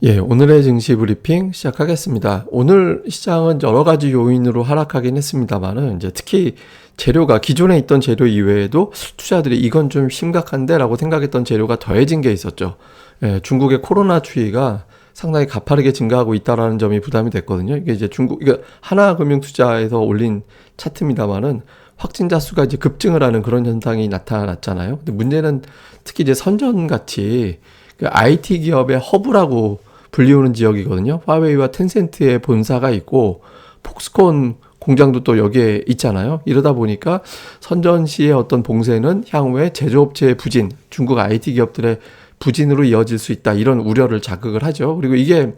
예, 오늘의 증시 브리핑 시작하겠습니다. 오늘 시장은 여러 가지 요인으로 하락하긴 했습니다만은 이제 특히 재료가 기존에 있던 재료 이외에도 투자들이 이건 좀 심각한데라고 생각했던 재료가 더해진 게 있었죠. 예, 중국의 코로나 추이가 상당히 가파르게 증가하고 있다라는 점이 부담이 됐거든요. 이게 이제 이게 하나금융투자에서 올린 차트입니다만은 확진자 수가 이제 급증을 하는 그런 현상이 나타났잖아요. 근데 문제는 특히 이제 선전같이 그 IT 기업의 허브라고 불리우는 지역이거든요. 화웨이와 텐센트의 본사가 있고 폭스콘 공장도 또 여기에 있잖아요. 이러다 보니까 선전시의 어떤 봉쇄는 향후에 제조업체의 부진, 중국 IT 기업들의 부진으로 이어질 수 있다. 이런 우려를 자극을 하죠. 그리고 이게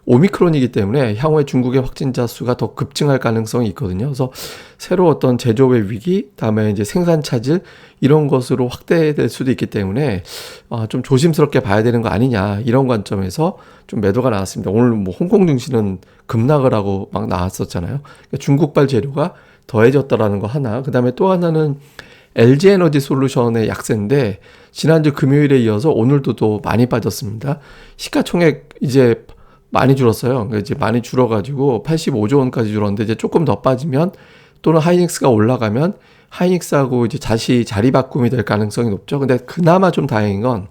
오미크론이기 때문에 향후에 중국의 확진자 수가 더 급증할 가능성이 있거든요. 그래서 새로 어떤 제조업의 위기, 다음에 이제 생산 차질 이런 것으로 확대될 수도 있기 때문에 좀 조심스럽게 봐야 되는 거 아니냐 이런 관점에서 좀 매도가 나왔습니다. 오늘 뭐 홍콩 증시는 급락을 하고 막 나왔었잖아요. 그러니까 중국발 재료가 더해졌다라는 거 하나, 그 다음에 또 하나는 LG 에너지 솔루션의 약세인데 지난주 금요일에 이어서 오늘도 또 많이 빠졌습니다. 시가총액 이제 많이 줄었어요. 그러니까 이제 많이 줄어가지고 85조 원까지 줄었는데 이제 조금 더 빠지면 또는 하이닉스가 올라가면 하이닉스하고 이제 다시 자리 바꿈이 될 가능성이 높죠. 근데 그나마 좀 다행인 건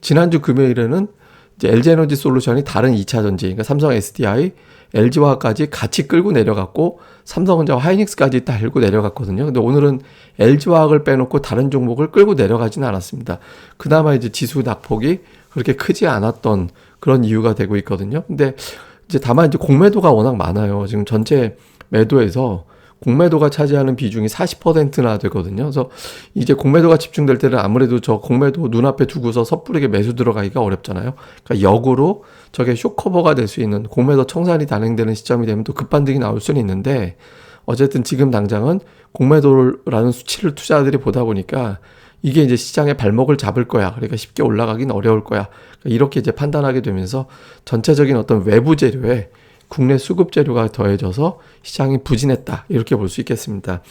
지난주 금요일에는 이제 LG에너지 솔루션이 다른 2차 전지, 그러니까 삼성 SDI, LG화학까지 같이 끌고 내려갔고 삼성전자와 하이닉스까지 달고 내려갔거든요. 근데 오늘은 LG화학을 빼놓고 다른 종목을 끌고 내려가지는 않았습니다. 그나마 이제 지수 낙폭이 그렇게 크지 않았던 그런 이유가 되고 있거든요. 근데 이제 다만 이제 공매도가 워낙 많아요. 지금 전체 매도에서 공매도가 차지하는 비중이 40%나 되거든요. 그래서 이제 공매도가 집중될 때는 아무래도 저 공매도 눈앞에 두고서 섣부르게 매수 들어가기가 어렵잖아요. 그러니까 역으로 저게 쇼커버가 될 수 있는 공매도 청산이 단행되는 시점이 되면 또 급반등이 나올 수는 있는데 어쨌든 지금 당장은 공매도라는 수치를 투자자들이 보다 보니까 이게 이제 시장의 발목을 잡을 거야. 그러니까 쉽게 올라가긴 어려울 거야. 그러니까 이렇게 이제 판단하게 되면서 전체적인 어떤 외부 재료에 국내 수급 재료가 더해져서 시장이 부진했다. 이렇게 볼 수 있겠습니다.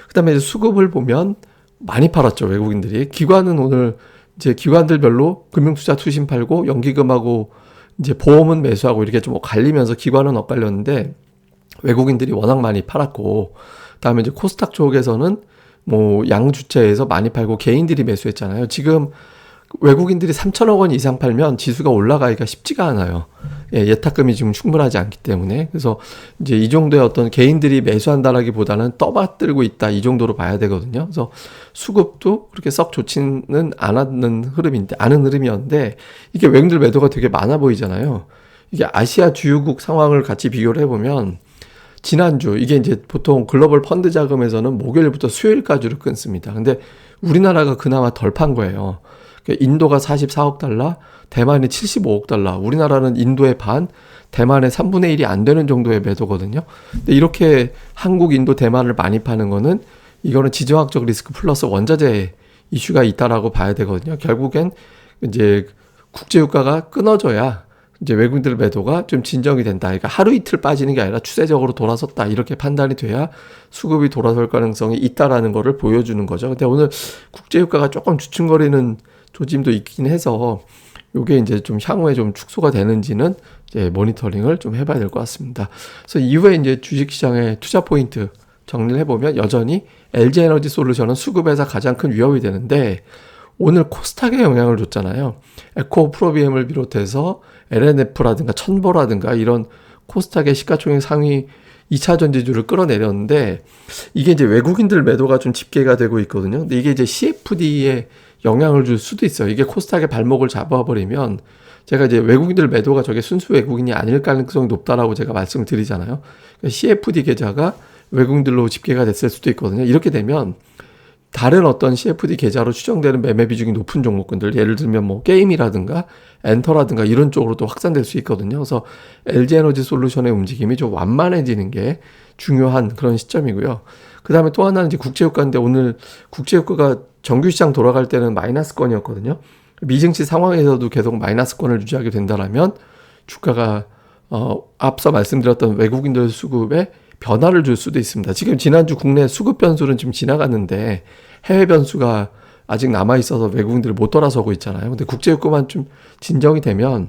그 다음에 이제 수급을 보면 많이 팔았죠. 외국인들이. 기관은 오늘 이제 기관들별로 금융투자 투신 팔고 연기금하고 이제 보험은 매수하고 이렇게 좀 갈리면서 기관은 엇갈렸는데 외국인들이 워낙 많이 팔았고 그다음에 이제 코스닥 쪽에서는 뭐 양주체에서 많이 팔고 개인들이 매수했잖아요. 지금 외국인들이 3천억 원 이상 팔면 지수가 올라가기가 쉽지가 않아요. 예, 예탁금이 지금 충분하지 않기 때문에. 그래서 이제 이 정도의 어떤 개인들이 매수한다라기보다는 떠받들고 있다 이 정도로 봐야 되거든요. 그래서 수급도 그렇게 썩 좋지는 않은 흐름이었는데 이게 외국인들 매도가 되게 많아 보이잖아요. 이게 아시아 주요국 상황을 같이 비교를 해보면 지난주 이게 이제 보통 글로벌 펀드 자금에서는 목요일부터 수요일까지로 끊습니다. 근데 우리나라가 그나마 덜 판 거예요. 인도가 44억 달러, 대만이 75억 달러. 우리나라는 인도의 반, 대만의 3분의 1이 안 되는 정도의 매도거든요. 근데 이렇게 한국, 인도, 대만을 많이 파는 거는 이거는 지정학적 리스크 플러스 원자재 이슈가 있다라고 봐야 되거든요. 결국엔 이제 국제유가가 끊어져야 이제 외국인들 매도가 좀 진정이 된다. 그러니까 하루 이틀 빠지는 게 아니라 추세적으로 돌아섰다. 이렇게 판단이 돼야 수급이 돌아설 가능성이 있다라는 거를 보여주는 거죠. 근데 오늘 국제유가가 조금 주춤거리는 조짐도 있긴 해서 요게 이제 좀 향후에 좀 축소가 되는지는 이제 모니터링을 좀 해봐야 될 것 같습니다. 그래서 이후에 이제 주식시장의 투자 포인트 정리를 해보면 여전히 LG에너지 솔루션은 수급에서 가장 큰 위협이 되는데 오늘 코스닥에 영향을 줬잖아요. 에코 프로비엠을 비롯해서 LNF라든가 천보라든가 이런 코스닥의 시가총액 상위 2차 전지주를 끌어내렸는데 이게 이제 외국인들 매도가 좀 집계가 되고 있거든요. 근데 이게 이제 CFD에 영향을 줄 수도 있어요. 이게 코스닥의 발목을 잡아버리면 제가 이제 외국인들 매도가 저게 순수 외국인이 아닐 가능성이 높다라고 제가 말씀을 드리잖아요. 그러니까 CFD 계좌가 외국인들로 집계가 됐을 수도 있거든요. 이렇게 되면 다른 어떤 CFD 계좌로 추정되는 매매 비중이 높은 종목군들, 예를 들면 뭐 게임이라든가 엔터라든가 이런 쪽으로도 확산될 수 있거든요. 그래서 LG에너지 솔루션의 움직임이 좀 완만해지는 게 중요한 그런 시점이고요. 그 다음에 또 하나는 이제 국제유가인데 오늘 국제유가가 정규시장 돌아갈 때는 마이너스권이었거든요. 미증시 상황에서도 계속 마이너스권을 유지하게 된다면 주가가 앞서 말씀드렸던 외국인들 수급에 변화를 줄 수도 있습니다. 지금 지난주 국내 수급 변수는 지금 지나갔는데 해외 변수가 아직 남아있어서 외국인들을 못 돌아서고 있잖아요. 근데 국제유가만 좀 진정이 되면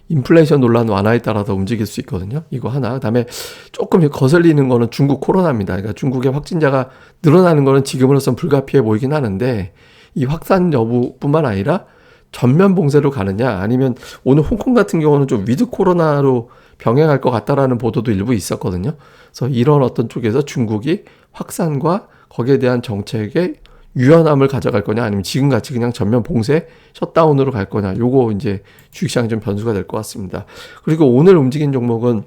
인플레이션 논란 완화에 따라서 움직일 수 있거든요. 이거 하나. 그다음에 조금 거슬리는 거는 중국 코로나입니다. 그러니까 중국의 확진자가 늘어나는 거는 지금으로선 불가피해 보이긴 하는데 이 확산 여부뿐만 아니라 전면 봉쇄로 가느냐 아니면 오늘 홍콩 같은 경우는 좀 위드 코로나로 병행할 것 같다라는 보도도 일부 있었거든요. 그래서 이런 어떤 쪽에서 중국이 확산과 거기에 대한 정책에 유연함을 가져갈 거냐 아니면 지금같이 그냥 전면 봉쇄 셧다운으로 갈 거냐 요거 이제 주식시장이 좀 변수가 될 것 같습니다. 그리고 오늘 움직인 종목은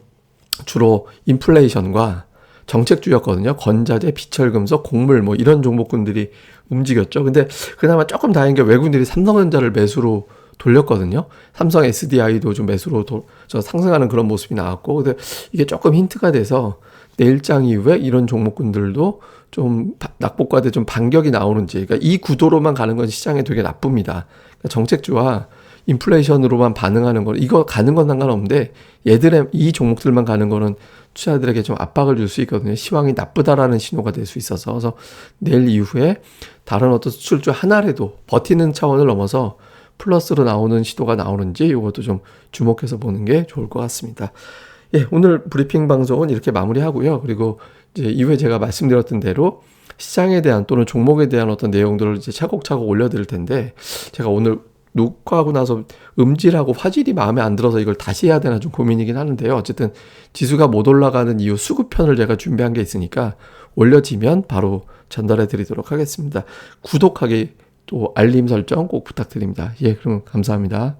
주로 인플레이션과 정책주였거든요. 건자재, 비철금속, 곡물 뭐 이런 종목군들이 움직였죠. 근데 그나마 조금 다행인 게 외국인들이 삼성전자를 매수로 돌렸거든요. 삼성 SDI도 좀 매수로 상승하는 그런 모습이 나왔고, 근데 이게 조금 힌트가 돼서 내일장 이후에 이런 종목군들도 좀 낙폭과대 좀 반격이 나오는지, 그러니까 이 구도로만 가는 건 시장에 되게 나쁩니다. 그러니까 정책주와 인플레이션으로만 반응하는 거, 이거 가는 건 상관없는데 얘들의 이 종목들만 가는 거는 투자자들에게 좀 압박을 줄 수 있거든요. 시황이 나쁘다라는 신호가 될 수 있어서. 그래서 내일 이후에 다른 어떤 수출주 하나라도 버티는 차원을 넘어서 플러스로 나오는 시도가 나오는지 이것도 좀 주목해서 보는 게 좋을 것 같습니다. 예, 오늘 브리핑 방송은 이렇게 마무리하고요. 그리고 이제 이후에 제가 말씀드렸던 대로 시장에 대한 또는 종목에 대한 어떤 내용들을 이제 차곡차곡 올려드릴 텐데 제가 오늘 녹화하고 나서 음질하고 화질이 마음에 안 들어서 이걸 다시 해야 되나 좀 고민이긴 하는데요. 어쨌든 지수가 못 올라가는 이유 수급편을 제가 준비한 게 있으니까 올려지면 바로 전달해 드리도록 하겠습니다. 구독하기 또 알림 설정 꼭 부탁드립니다. 예, 그럼 감사합니다.